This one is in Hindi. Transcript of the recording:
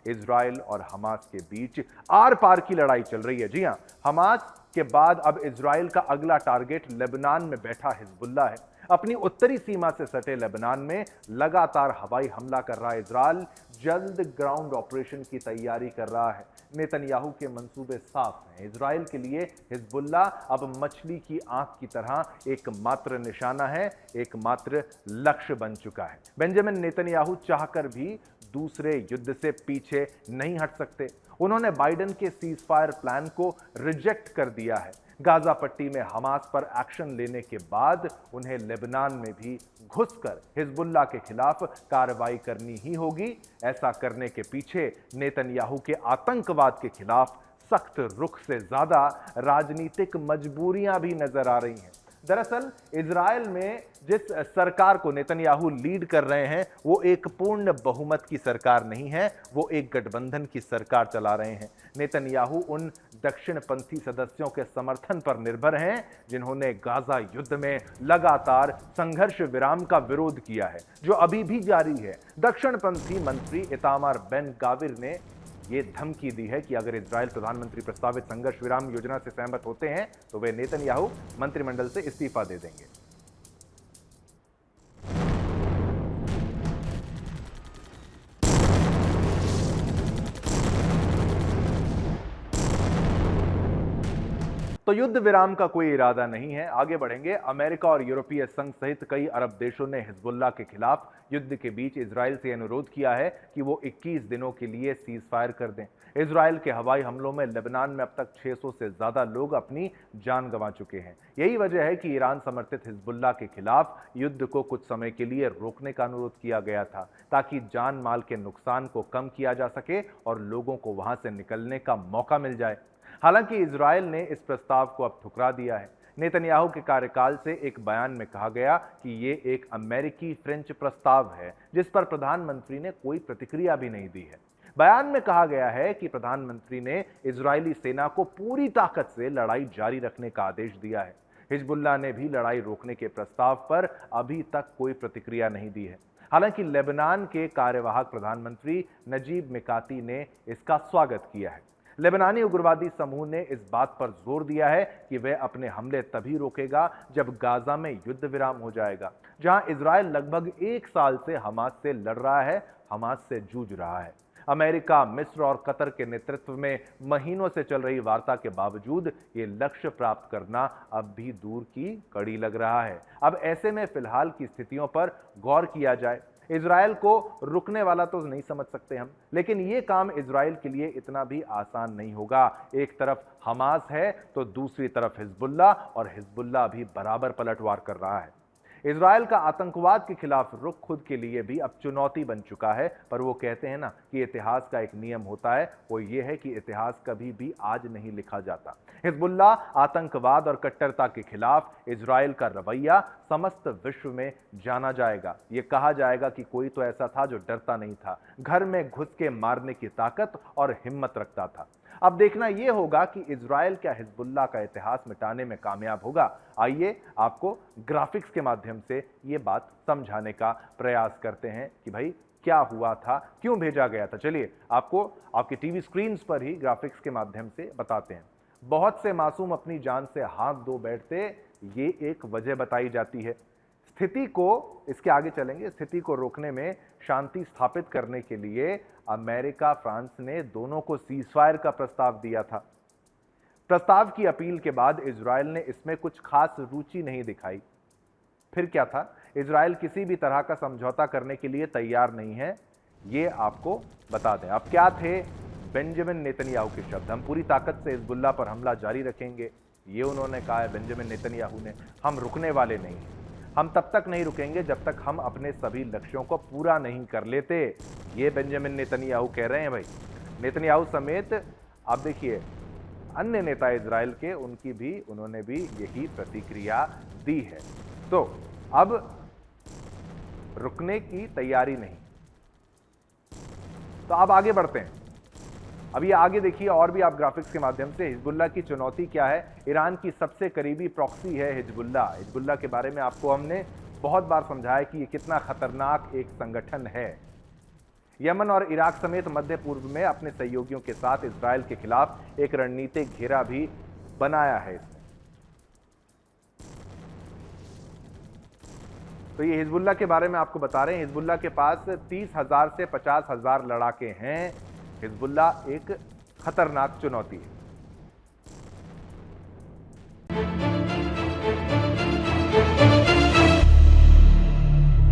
इजराइल और हमास के बीच आर पार की लड़ाई चल रही है। जी हां, हमास के बाद अब इजराइल का अगला टारगेट लेबनान में बैठा हिजबुल्ला है। अपनी उत्तरी सीमा से सटे लेबनान में लगातार हवाई हमला कर रहा इजराइल जल्द ग्राउंड ऑपरेशन की तैयारी कर रहा है। नेतन्याहू के मंसूबे साफ हैं। इजराइल के लिए हिजबुल्ला अब मछली की आंख की तरह एकमात्र निशाना है, एकमात्र लक्ष्य बन चुका है। बेंजामिन नेतन्याहू चाहकर भी दूसरे युद्ध से पीछे नहीं हट सकते। उन्होंने बाइडेन के सीज फायर प्लान को रिजेक्ट कर दिया है। गाजा पट्टी में हमास पर एक्शन लेने के बाद उन्हें लेबनान में भी घुसकर हिजबुल्ला के खिलाफ कार्रवाई करनी ही होगी। ऐसा करने के पीछे नेतन्याहू के आतंकवाद के खिलाफ सख्त रुख से ज्यादा राजनीतिक मजबूरियां भी नजर आ रही हैं। दरअसल इजराइल में जिस सरकार को नेतन्याहू लीड कर रहे हैं वो एक पूर्ण बहुमत की सरकार नहीं है, वो एक गठबंधन की सरकार चला रहे हैं। नेतन्याहू उन दक्षिणपंथी सदस्यों के समर्थन पर निर्भर हैं जिन्होंने गाजा युद्ध में लगातार संघर्ष विराम का विरोध किया है, जो अभी भी जारी है। दक्षिणपंथी मंत्री इतामार बेन गाविर ने ये धमकी दी है कि अगर इजराइल प्रधानमंत्री प्रस्तावित संघर्ष विराम योजना से सहमत होते हैं तो वे नेतन्याहू मंत्रिमंडल से इस्तीफा दे देंगे। तो युद्ध विराम का कोई इरादा नहीं है। आगे बढ़ेंगे। अमेरिका और यूरोपीय संघ सहित कई अरब देशों ने हिजबुल्ला के खिलाफ युद्ध के बीच इजराइल से अनुरोध किया है कि वो 21 दिनों के लिए सीज फायर कर दें। इजराइल के हवाई हमलों में लेबनान में अब तक 600 से ज्यादा लोग अपनी जान गंवा चुके हैं। यही वजह है कि ईरान समर्थित हिजबुल्ला के खिलाफ युद्ध को कुछ समय के लिए रोकने का अनुरोध किया गया था, ताकि जान माल के नुकसान को कम किया जा सके और लोगों को वहां से निकलने का मौका मिल जाए। हालांकि इजराइल ने इस प्रस्ताव को अब ठुकरा दिया है। नेतन्याहू के कार्यकाल से एक बयान में कहा गया कि ये एक अमेरिकी फ्रेंच प्रस्ताव है जिस पर प्रधानमंत्री ने कोई प्रतिक्रिया भी नहीं दी है। बयान में कहा गया है कि प्रधानमंत्री ने इजरायली सेना को पूरी ताकत से लड़ाई जारी रखने का आदेश दिया है। हिजबुल्ला ने भी लड़ाई रोकने के प्रस्ताव पर अभी तक कोई प्रतिक्रिया नहीं दी है। हालांकि लेबनान के कार्यवाहक प्रधानमंत्री नजीब मिकाती ने इसका स्वागत किया है। लेबनानी उग्रवादी समूह ने इस बात पर जोर दिया है कि वह अपने हमले तभी रोकेगा जब गाजा में युद्ध विराम हो जाएगा, जहां इजराइल लगभग 1 साल से हमास से लड़ रहा है, हमास से जूझ रहा है। अमेरिका, मिस्र और कतर के नेतृत्व में महीनों से चल रही वार्ता के बावजूद ये लक्ष्य प्राप्त करना अब भी दूर की कड़ी लग रहा है। अब ऐसे में फिलहाल की स्थितियों पर गौर किया जाए। इजराइल को रुकने वाला तो नहीं समझ सकते हम, लेकिन यह काम इजराइल के लिए इतना भी आसान नहीं होगा। एक तरफ हमास है तो दूसरी तरफ हिजबुल्ला, और हिजबुल्ला भी बराबर पलटवार कर रहा है। इजराइल का आतंकवाद के खिलाफ रुख खुद के लिए भी अब चुनौती बन चुका है, पर वो कहते हैं ना कि इतिहास का एक नियम होता है, वो ये है कि इतिहास कभी भी आज नहीं लिखा जाता। हिजबुल्ला, आतंकवाद और कट्टरता के खिलाफ इजराइल का रवैया समस्त विश्व में जाना जाएगा। ये कहा जाएगा कि कोई तो ऐसा था जो डरता नहीं था, घर में घुस के मारने की ताकत और हिम्मत रखता था। अब देखना यह होगा कि इजराइल क्या हिजबुल्ला का इतिहास मिटाने में कामयाब होगा। आइए आपको ग्राफिक्स के माध्यम से यह बात समझाने का प्रयास करते हैं कि भाई क्या हुआ था, क्यों भेजा गया था। चलिए आपको आपकी टीवी स्क्रीन्स पर ही ग्राफिक्स के माध्यम से बताते हैं। बहुत से मासूम अपनी जान से हाथ धो बैठते, ये एक वजह बताई जाती है। स्थिति को, इसके आगे चलेंगे, स्थिति को रोकने में शांति स्थापित करने के लिए अमेरिका, फ्रांस ने दोनों को सीजफायर का प्रस्ताव दिया था। प्रस्ताव की अपील के बाद इजराइल ने इसमें कुछ खास रुचि नहीं दिखाई। फिर क्या था? इजराइल किसी भी तरह का समझौता करने के लिए तैयार नहीं है, ये आपको बता दें। अब क्या थे बेंजामिन नेतन्याहू के शब्द? हम पूरी ताकत से हिजबुल्ला पर हमला जारी रखेंगे, ये उन्होंने कहा है बेंजामिन नेतन्याहू ने। हम रुकने वाले नहीं हैं, हम तब तक नहीं रुकेंगे जब तक हम अपने सभी लक्ष्यों को पूरा नहीं कर लेते, ये बेंजामिन नेतन्याहू कह रहे हैं। भाई नेतन्याहू समेत आप देखिए अन्य नेता इजराइल के, उनकी भी, उन्होंने भी यही प्रतिक्रिया दी है। तो अब रुकने की तैयारी नहीं। तो अब आगे बढ़ते हैं। अब ये आगे देखिए और भी आप ग्राफिक्स के माध्यम से। हिजबुल्ला की चुनौती क्या है? ईरान की सबसे करीबी प्रॉक्सी है हिजबुल्ला। हिजबुल्ला के बारे में आपको हमने बहुत बार समझाया कि ये कितना खतरनाक एक संगठन है। यमन और इराक समेत मध्य पूर्व में अपने सहयोगियों के साथ इजरायल के खिलाफ एक रणनीतिक घेरा भी बनाया है इसने। तो ये हिजबुल्लाह के बारे में आपको बता रहे हैं, हिजबुल्लाह के पास 30,000 से 50,000 लड़ाके हैं। हिजबुल्लाह एक खतरनाक चुनौती है।